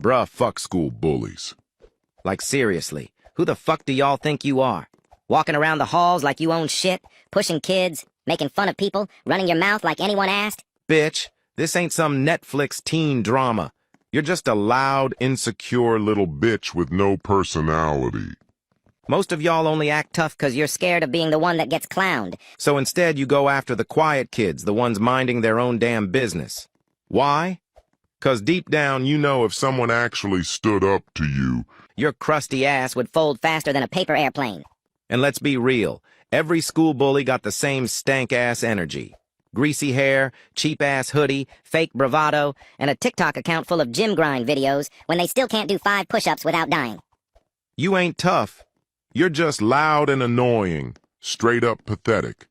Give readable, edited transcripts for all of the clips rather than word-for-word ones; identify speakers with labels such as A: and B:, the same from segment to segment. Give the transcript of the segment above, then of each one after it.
A: Bruh, fuck school bullies.
B: Like seriously, who the fuck do y'all think you are? Walking around the halls like you own shit, pushing kids, making fun of people, running your mouth like anyone asked?
A: Bitch, this ain't some Netflix teen drama. You're just a loud, insecure little bitch with no personality.
B: Most of y'all only act tough 'cause you're scared of being the one that gets clowned.
A: So instead you go after the quiet kids, the ones minding their own damn business. Why? 'Cause deep down you know if someone actually stood up to you,
B: your crusty ass would fold faster than a paper airplane.
A: And let's be real, every school bully got the same stank-ass energy. Greasy hair, cheap-ass hoodie, fake bravado, and a TikTok account full of gym grind videos when they still can't do 5 push-ups without dying. You ain't tough. You're just loud and annoying. Straight up pathetic.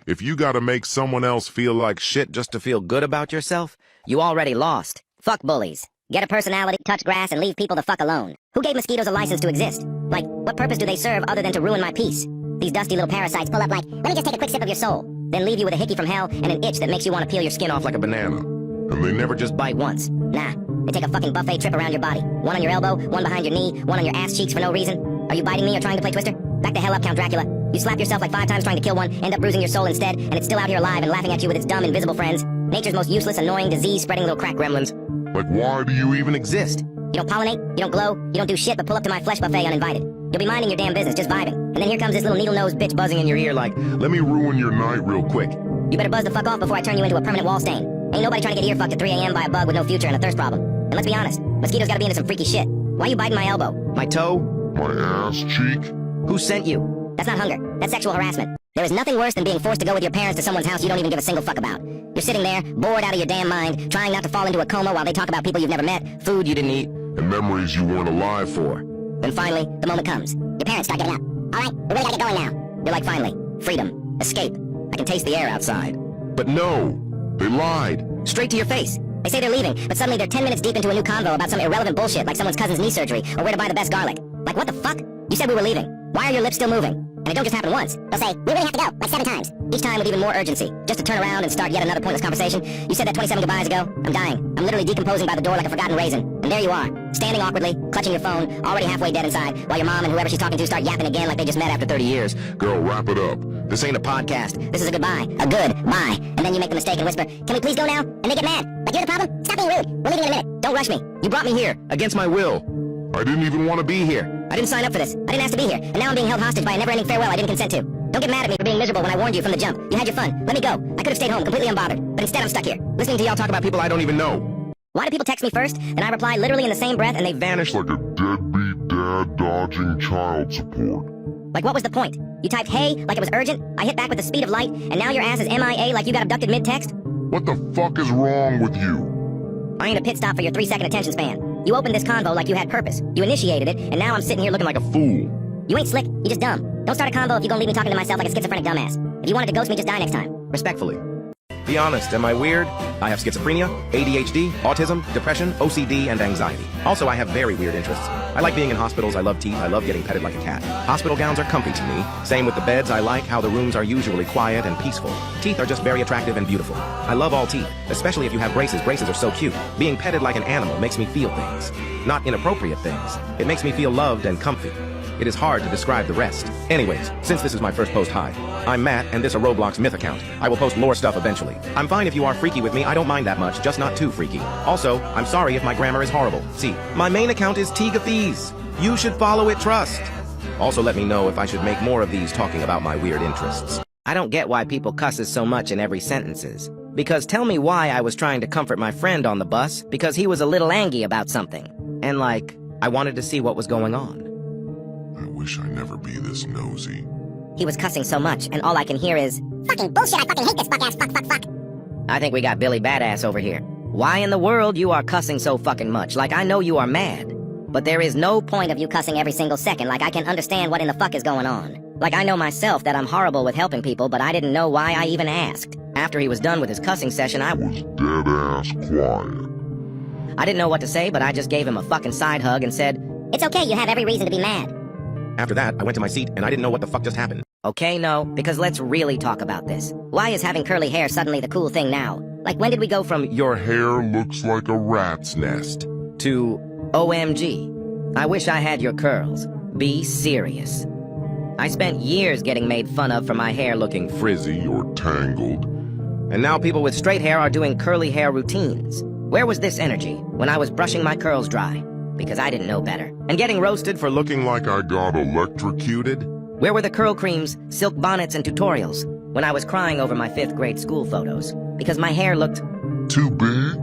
A: If you gotta make someone else feel like shit just to feel good about yourself,
B: you already lost. Fuck bullies. Get a personality, touch grass, and leave people the fuck alone. Who gave mosquitoes a license to exist? Like, what purpose do they serve other than to ruin my peace? These dusty little parasites pull up like, let me just take a quick sip of your soul, then leave you with a hickey from hell and an itch that makes you want to peel your skin off like a banana.
A: And they never just
B: bite once. Nah, they take a fucking buffet trip around your body. One on your elbow, one behind your knee, one on your ass cheeks for no reason. Are you biting me or trying to play Twister? Back the hell up, Count Dracula. You slap yourself like 5 times trying to kill one, end up bruising your soul instead, and it's still out here alive and laughing at you with its dumb, invisible friends. Nature's most useless, annoying, disease-spreading little crack gremlins.
A: Like, why do you even exist?
B: You don't pollinate, you don't glow, you don't do shit but pull up to my flesh buffet uninvited. You'll be minding your damn business, just vibing. And then here comes this little needle-nosed bitch buzzing in your ear like,
A: let me ruin your night real quick.
B: You better buzz the fuck off before I turn you into a permanent wall stain. Ain't nobody trying to get ear fucked at 3 a.m. by a bug with no future and a thirst problem. And let's be honest, mosquitoes gotta be into some freaky shit. Why you biting my elbow? My toe?
A: My ass cheek?
B: Who sent you? That's not hunger, that's sexual harassment. There is nothing worse than being forced to go with your parents to someone's house you don't even give a single fuck about. You're sitting there, bored out of your damn mind, trying not to fall into a coma while they talk about people you've never met, food you didn't eat,
A: and memories you weren't alive for.
B: Then finally, the moment comes. Your parents start getting up. Alright, we really gotta get going now. You're like, finally, freedom, escape. I can taste the air outside.
A: But no, they lied.
B: Straight to your face. They say they're leaving, but suddenly they're 10 minutes deep into a new convo about some irrelevant bullshit like someone's cousin's knee surgery or where to buy the best garlic. Like, what the fuck? You said we were leaving. Why are your lips still moving? And it don't just happen once. They'll say, we really have to go, like 7 times. Each time with even more urgency, just to turn around and start yet another pointless conversation. You said that 27 goodbyes ago. I'm dying. I'm literally decomposing by the door like a forgotten raisin. And there you are, standing awkwardly, clutching your phone, already halfway dead inside, while your mom and whoever she's talking to start yapping again like they just met after 30 years.
A: Girl, wrap it up. This ain't a
B: podcast. This is a goodbye. A good bye. And then you make the mistake and whisper, can we please go now? And they get mad. Like, you're the problem? Stop being rude. We're leaving in a minute. Don't rush me. You brought me here, against my will.
A: I didn't even want to be here.
B: I didn't sign up for this. I didn't ask to be here. And now I'm being held hostage by a never-ending farewell I didn't consent to. Don't get mad at me for being miserable when I warned you from the jump. You had your fun. Let me go. I could have stayed home completely unbothered. But instead I'm stuck here, listening to y'all talk about people I don't even know. Why do people text me first, and I reply literally in the same breath, and they vanish
A: like a deadbeat dad dodging child support?
B: Like, what was the point? You typed hey like it was urgent, I hit back with the speed of light, and now your ass is MIA like you got abducted mid-text?
A: What the fuck is wrong with you?
B: I ain't a pit stop for your 3-second attention span. You opened this convo like you had purpose. You initiated it, and now I'm sitting here looking like a fool. You ain't slick, you just dumb. Don't start a convo if you gonna leave me talking to myself like a schizophrenic dumbass. If you wanted to ghost me, just die next time. Respectfully.
A: Be honest, am I weird? I have schizophrenia, ADHD, autism, depression, OCD, and anxiety. Also, I have very weird interests. I like being in hospitals, I love teeth, I love getting petted like a cat. Hospital gowns are comfy to me. Same with the beds, I like how the rooms are usually quiet and peaceful. Teeth are just very attractive and beautiful. I love all teeth, especially if you have braces. Braces are so cute. Being petted like an animal makes me feel things. Not inappropriate things. It makes me feel loved and comfy. It is hard to describe the rest. Anyways, since this is my first post, hi. I'm Matt, and this a Roblox myth account. I will post lore stuff eventually. I'm fine if you are freaky with me, I don't mind that much, just not too freaky. Also, I'm sorry if my grammar is horrible. See, my main account is Tigathies. You should follow it, trust. Also let me know if I should make more of these talking about my weird interests. I don't get why people cusses so much in every sentences. Because tell me why I was trying to comfort my friend on the bus because he was a little angry about something. And like, I wanted to see what was going on. I wish I never be this nosy.
B: He was cussing so much, and all I can hear is, fucking bullshit, I fucking hate this fuck-ass fuck. I think we got Billy Badass over here. Why in the world you are cussing so fucking much? Like, I know you are mad. But there is no point of you cussing every single second. Like, I can understand what in the fuck is going on. Like, I know myself that I'm horrible with helping people, but I didn't know why I even asked. After he was done with his cussing session, I was
A: dead-ass quiet.
B: I didn't know what to say, but I just gave him a fucking side hug and said, it's okay, you have every reason to be mad.
A: After that, I went to my seat, and I didn't know what the fuck just happened.
B: Okay, no, because let's really talk about this. Why is having curly hair suddenly the cool thing now? Like, when did we go from,
A: your hair looks like a rat's nest,
B: to, OMG. I wish I had your curls. Be serious. I spent years getting made fun of for my hair looking
C: frizzy or tangled.
B: and now people with straight hair are doing curly hair routines. Where was this energy when I was brushing my curls dry? Because I didn't know better. And getting roasted for
C: Looking like I got electrocuted?
B: Where were the curl creams, silk bonnets, and tutorials when I was crying over my 5th grade school photos? Because my hair looked
C: Too big?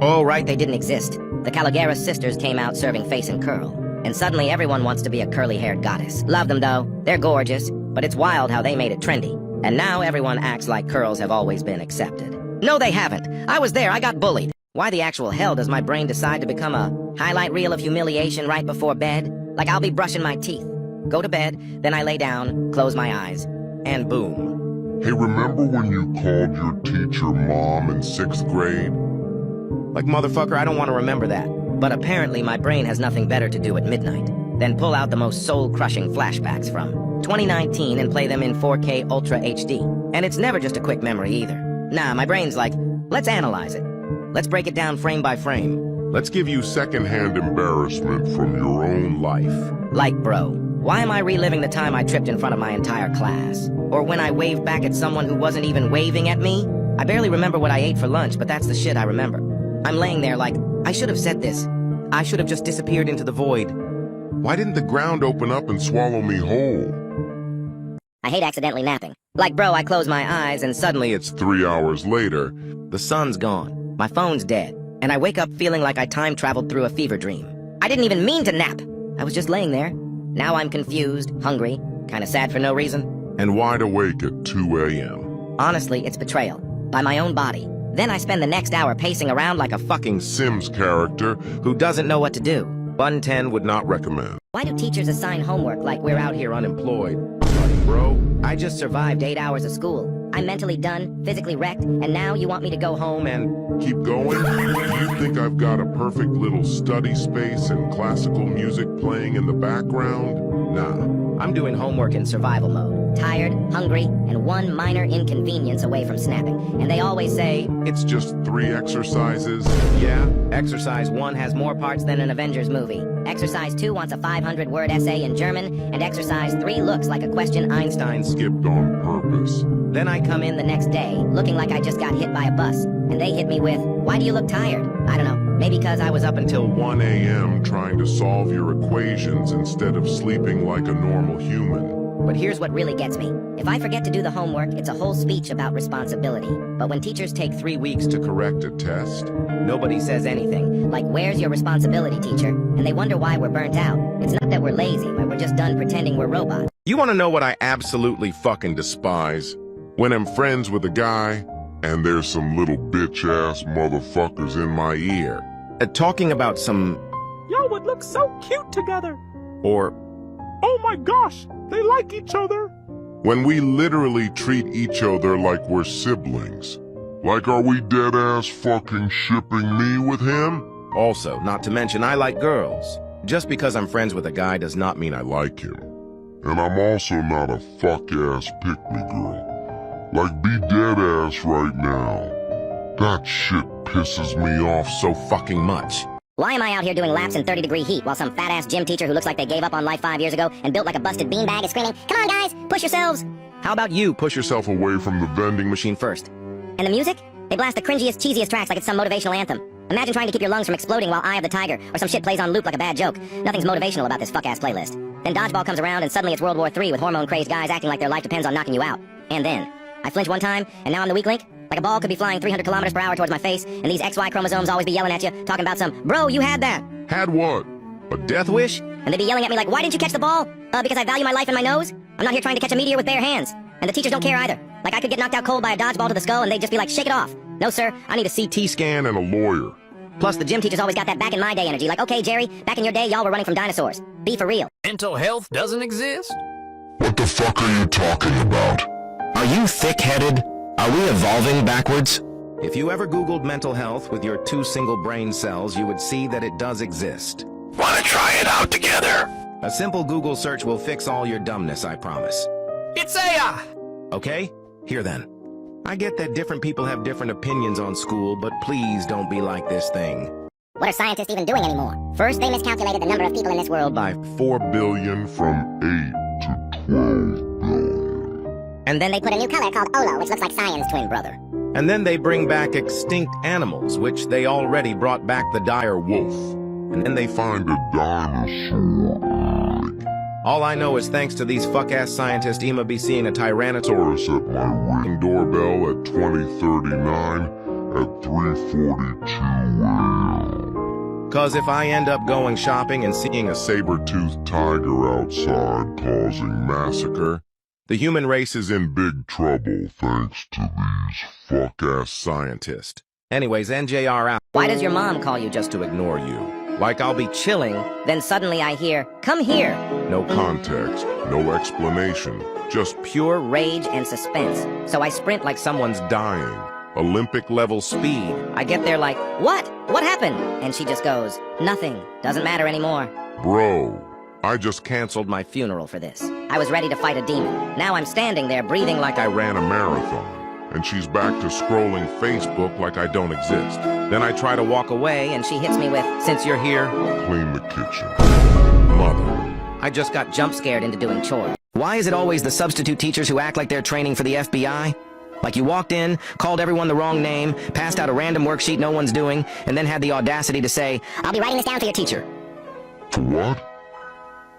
B: oh right, they didn't exist. The Calagaris sisters came out serving face and curl. And suddenly everyone wants to be a curly-haired goddess. Love them though. They're gorgeous. But it's wild how they made it trendy. And now everyone acts like curls have always been accepted. No, they haven't. I was there. I got bullied. Why the actual hell does my brain decide to become a highlight reel of humiliation right before bed? Like I'll be brushing my teeth, go to bed, then I lay down, close my eyes, and boom.
C: Hey, remember when you called your teacher mom in 6th grade?
B: Like, motherfucker, I don't want to remember that. But apparently my brain has nothing better to do at midnight than pull out the most soul-crushing flashbacks from 2019 and play them in 4K Ultra HD. And it's never just a quick memory either. Nah, my brain's like, let's analyze it. Let's break it down frame by frame.
C: Let's give you secondhand embarrassment from your own life.
B: Like, bro, why am I reliving the time I tripped in front of my entire class? Or when I waved back at someone who wasn't even waving at me? I barely remember what I ate for lunch, but that's the shit I remember. I'm laying there like, I should have said this. I should have just disappeared into the void.
C: Why didn't the ground open up and swallow me whole?
B: I hate accidentally napping. Like, bro, I close my eyes and suddenly
C: It's 3 hours later.
B: the sun's gone, my phone's dead, and I wake up feeling like I time traveled through a fever dream. I didn't even mean to nap. I was just laying there. Now I'm confused, hungry, kind of sad for no reason.
C: And wide awake at 2 a.m.
B: Honestly, it's betrayal. By my own body. Then I spend the next hour pacing around like a fucking
C: Sims character
B: who doesn't know what to do.
A: 110 would not
C: recommend.
B: Why do teachers assign homework like we're out here
A: unemployed. Bro,
B: I just survived 8 hours of school. I'm mentally done, physically wrecked, and now you want me to go home and
C: Keep going? You think I've got a perfect little study space and classical music playing in the background? Nah.
B: I'm doing homework in survival mode. Tired, hungry, and one minor inconvenience away from snapping. And they always say,
C: It's just 3 exercises.
A: yeah,
B: Exercise 1 has more parts than an Avengers movie. Exercise 2 wants a 500-word essay in German, and Exercise 3 looks like a question Einstein
C: Skipped on purpose.
B: Then I come in the next day, looking like I just got hit by a bus, and they hit me with, why do you look tired? I don't know, maybe because I was up until
C: 1 a.m. trying to solve your equations instead of sleeping like a normal human.
B: But here's what really gets me. If I forget to do the homework, it's a whole speech about responsibility. But when teachers take 3 weeks
C: To correct a test?
B: nobody says anything. Like, where's your responsibility, teacher? And they wonder why we're burnt out. It's not that we're lazy, but we're just done pretending we're robots.
C: You want to know what I absolutely fucking despise? When I'm friends with a guy, and there's some little bitch-ass motherfuckers in my ear.
A: talking about some,
D: Y'all would look so cute together.
A: or
D: Oh my gosh, they like each other.
C: When we literally treat each other like we're siblings. Like, are we dead-ass fucking shipping me with him?
A: also, not to mention I like girls. Just because I'm friends with a guy does not mean I
C: Like him. And I'm also not a fuck-ass pick-me-girl. Like, be dead-ass right now. That shit pisses me off so
A: fucking much.
B: Why am I out here doing laps in 30-degree heat while some fat-ass gym teacher who looks like they gave up on life 5 years ago and built like a busted beanbag is screaming, come on guys, push yourselves?
A: How about you push
C: yourself away from the vending machine
A: machine first?
B: And the music? They blast the cringiest, cheesiest tracks like it's some motivational anthem. Imagine trying to keep your lungs from exploding while Eye of the Tiger or some shit plays on loop like a bad joke. Nothing's motivational about this fuck-ass playlist. Then dodgeball comes around and suddenly it's World War III with hormone-crazed guys acting like their life depends on knocking you out. And then, I flinch one time, and now I'm the weak link? Like a ball could be flying 300 kilometers per hour towards my face, and these XY chromosomes always be yelling at you, talking about some, bro, you had that.
C: Had what? A death wish?
B: And they'd be yelling at me like, why didn't you catch the ball? Because I value my life and my nose? I'm not here trying to catch a meteor with bare hands. And the teachers don't care either. Like I could get knocked out cold by a dodgeball to the skull and they'd just be like, shake it off. No sir, I need a CT
C: Scan and a lawyer.
B: Plus the gym teachers always got that back in my day energy. Like, okay Jerry, back in your day y'all were running from dinosaurs. Be for real.
E: Mental health doesn't exist?
C: What the fuck are you talking about?
F: Are you thick-headed? Are we evolving backwards?
A: If you ever Googled mental health with your 2 single brain cells, you would see that it does exist.
F: Wanna try it out together?
A: A simple Google search will fix all your dumbness, I promise.
E: It's AI!
A: Okay? Here then. I get that different people have different opinions on school, but please don't be like this thing.
B: What are scientists even doing anymore? First, they miscalculated the number of people in this world
A: By
C: 4 billion from 8 to 12 billion.
B: and then they put a new color called Olo, which looks like Cyan's twin brother.
A: And then they bring back extinct animals, which they already brought back the dire wolf. And then they
C: Find a dinosaur egg.
A: All I know is thanks to these fuck-ass scientists, I'ma be seeing a Tyrannosaurus
C: Taurus at my ring doorbell at 2039 at 3:42 a.m.
A: Cause if I end up going shopping and seeing a
C: Saber-toothed tiger outside causing massacre.
A: the human race is in
C: Big trouble thanks to these fuck-ass
A: scientist. Anyways, NJR out.
B: Why does your mom call you just
A: To ignore you. Like I'll be
B: chilling? Then suddenly I hear, come here.
A: no
C: context, no explanation, just
B: Pure rage and suspense. So I sprint like
A: someone's dying. Olympic-level speed.
B: I get there like, what? What happened? And she just goes, nothing. Doesn't matter anymore.
C: bro. I just canceled
A: My
B: Funeral for this. I was ready to fight a demon. Now I'm standing there breathing like
A: I
C: I ran a marathon, and she's back to scrolling Facebook like I don't exist.
A: Then I try to walk away
B: and she hits me with,
A: since you're here.
C: Clean the kitchen.
A: Mother.
B: I just got jump scared into doing chores.
F: Why is it always the substitute teachers who act like they're training for the FBI? Like you walked in, called everyone the wrong name, passed out a random worksheet no one's doing, and then had the audacity to say,
B: I'll be writing this down for your teacher.
C: For what?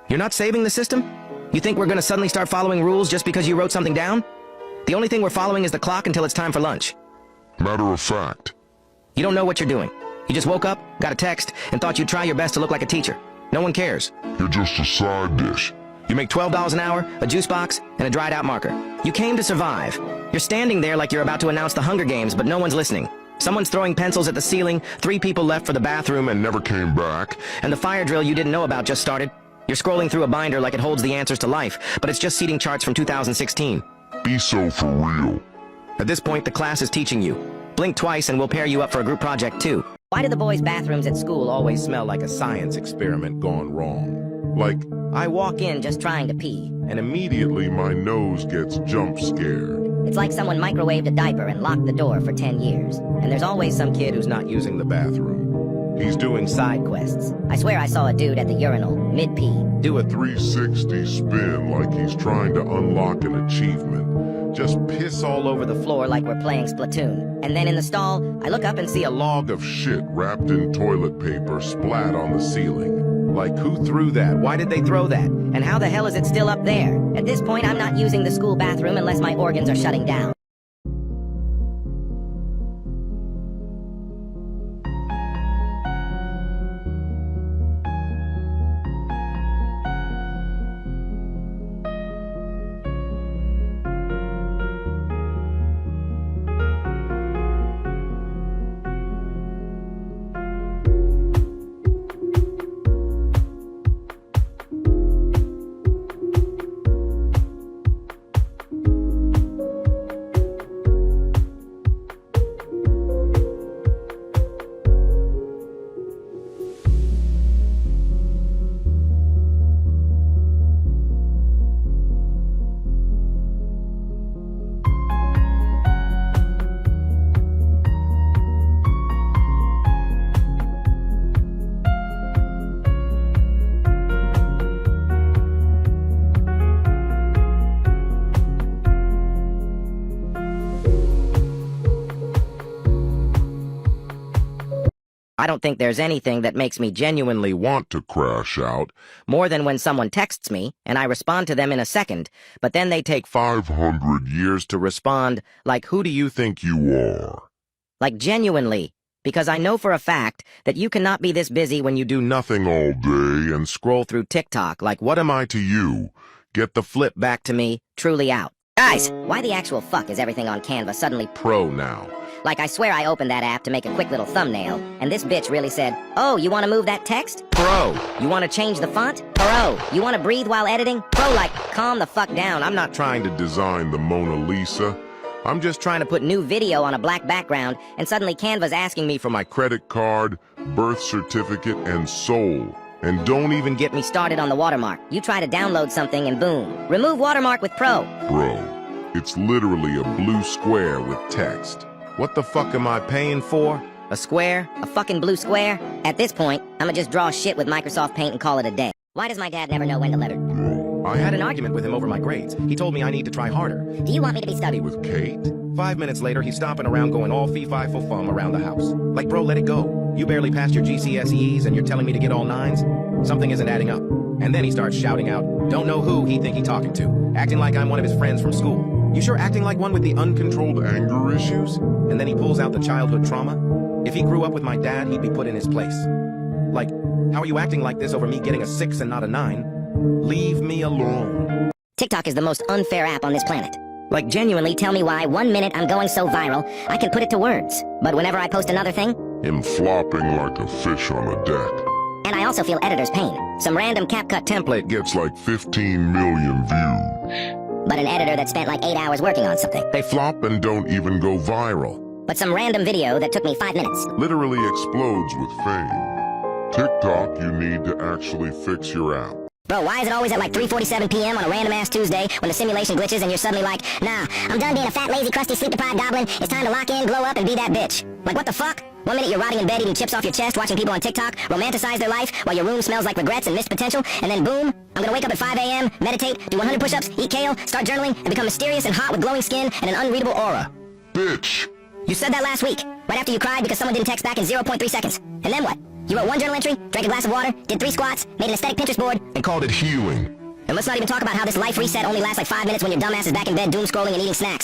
F: "You're not saving the system? You think we're gonna suddenly start following rules just because you wrote something down? The only thing we're following is the clock until it's time for lunch.
C: Matter of fact,
F: You don't know what you're doing. You just woke up, got a text, and thought you'd try your best to look like a teacher. No one cares.
C: you're just a side dish.
F: You make $12 an hour, a juice box, and a dried out marker. You came to survive. You're standing there like you're about to announce the Hunger Games, but no one's listening. Someone's throwing pencils at the ceiling, 3 people left for the bathroom,
C: And never came back.
F: and the fire drill you didn't know about just started. You're scrolling through a binder like it holds the answers to life, but it's just seating charts from 2016.
C: Be so for real.
F: At this point, the class is teaching you. Blink twice and we'll pair you up for a group project too.
B: Why do the boys' bathrooms at school always
A: Smell like a science experiment gone wrong.
C: Like,
B: I walk in just trying to pee?
A: And
C: immediately my nose gets jump scared.
B: It's like someone microwaved a diaper and locked the door for 10 years. And there's always some kid who's not
A: using the bathroom. He's doing
B: side quests. I swear I saw a dude at the urinal, mid-pee.
A: do a
C: 360 spin like he's trying to unlock an achievement.
A: just piss all over the
B: Floor like we're playing Splatoon. And then in the stall, I look up and see a
C: Log of shit wrapped in toilet paper splat on the ceiling.
A: Like, who threw that?
B: Why did they throw that? And how the hell is it still up there? At this point, I'm not using the school bathroom unless my organs are shutting down. I don't think there's anything that makes me genuinely
C: Want to crash out.
B: more than when someone texts me and I respond to them in a second, but then they take
C: 500 years to
B: respond like who do you
C: think you are.
B: like genuinely, because I know for a fact that you cannot be this busy when you do
C: Nothing all day and
B: scroll through TikTok like
C: what am I to you? Get the flip
B: back to me, truly out. Guys, why the actual fuck is everything on Canva suddenly
C: pro now.
B: like I swear I opened that app to make a quick little thumbnail, and this bitch really said, oh, you want to move that text?
A: Bro,
B: You want to change the font? Bro, you want to breathe while editing? Bro, like, calm the fuck down. I'm not
C: Trying to design the Mona Lisa. I'm just
B: trying to put new video on a black background, and suddenly Canva's asking me
C: for my credit card, birth certificate, and soul. And don't even
B: get me started on the watermark. You try to download something and boom. Remove watermark with Pro.
C: bro. It's literally a blue square with text.
A: what the fuck am I paying for?
B: A square? A fucking blue square? At this point, I'ma just draw shit with Microsoft Paint and call it a day. Why does my dad never know when to let her?
A: I had an argument with him over my grades. He told me I need to try harder.
B: Do you want me to be stubby?
A: With Kate? 5 minutes later, he's stomping around going all fee-fi-fo-fum around the house. Like, bro, let it go. You barely passed your GCSEs and you're telling me to get all 9s? Something isn't adding up. And then he starts shouting out, don't know who he think he talking to, acting like I'm one of his friends from school. You sure acting like one with the uncontrolled anger issues? And then he pulls out the childhood trauma. If he grew up with my dad, he'd be put in his place. Like, how are you acting like this over me getting a 6 and not a 9? Leave me alone.
B: TikTok is the most unfair app on this planet. Like, genuinely tell me why 1 minute I'm going so viral, I can put it to words. But whenever I post another thing,
C: Him flopping like a fish on a deck.
B: and I also feel editor's pain. Some random CapCut template,
C: Gets like 15 million views.
B: but an editor that spent like 8 hours working on something.
C: They flop and don't even go viral.
B: But some random video that took me 5 minutes.
C: Literally explodes with fame. TikTok, you need to actually fix your app.
B: Bro, why is it always at like 3:47 p.m. on a random-ass Tuesday when the simulation glitches and you're suddenly like, nah, I'm done being a fat, lazy, crusty, sleep-deprived goblin. It's time to lock in, glow up, and be that bitch. Like, what the fuck? 1 minute you're rotting in bed eating chips off your chest, watching people on TikTok romanticize their life while your room smells like regrets and missed potential, and then boom, I'm gonna wake up at 5 a.m., meditate, do 100 push-ups, eat kale, start journaling, and become mysterious and hot with glowing skin and an unreadable aura.
C: Bitch!
B: You said that last week, right after you cried because someone didn't text back in 0.3 seconds. And then what? You wrote 1 journal entry, drank a glass of water, did 3 squats, made an aesthetic Pinterest board,
C: And called it healing.
B: and let's not even talk about how this life reset only lasts like 5 minutes when your dumbass is back in bed doom scrolling and eating snacks.